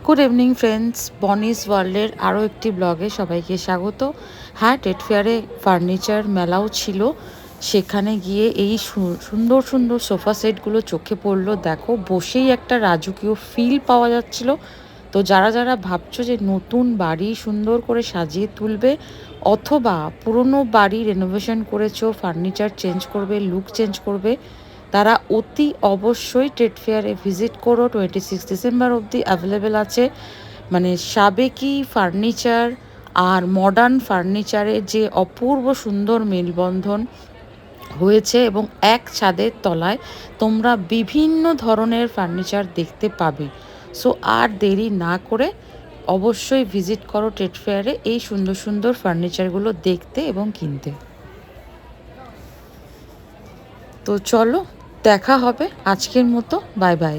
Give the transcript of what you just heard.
Good evening friends, বনিস ওয়ার্ল্ডের আরও একটি ব্লগে সবাইকে স্বাগত। হ্যাঁ, ট্রেড ফেয়ারে ফার্নিচার মেলাও ছিল। সেখানে গিয়ে এই সুন্দর সুন্দর সোফা সেটগুলো চোখে পড়লো। দেখো, বসেই একটা রাজকীয় ফিল পাওয়া যাচ্ছিল। তো যারা যারা ভাবছো যে নতুন বাড়ি সুন্দর করে সাজিয়ে তুলবে অথবা পুরনো বাড়ি রেনোভেশন করেছো, ফার্নিচার চেঞ্জ করবে, লুক চেঞ্জ করবে, তারা অতি অবশ্যই ট্রেড ফেয়ারে ভিজিট করো। 26 ডিসেম্বর অবধি অ্যাভেলেবেল আছে। মানে সাবেকি ফার্নিচার আর মডার্ন ফার্নিচারের যে অপূর্ব সুন্দর মেলবন্ধন হয়েছে এবং এক ছাদের তলায় তোমরা বিভিন্ন ধরনের ফার্নিচার দেখতে পাবে। সো আর দেরি না করে অবশ্যই ভিজিট করো ট্রেড ফেয়ারে এই সুন্দর সুন্দর ফার্নিচারগুলো দেখতে এবং কিনতে। তো চলো, দেখা হবে আজকের মতো। Bye bye.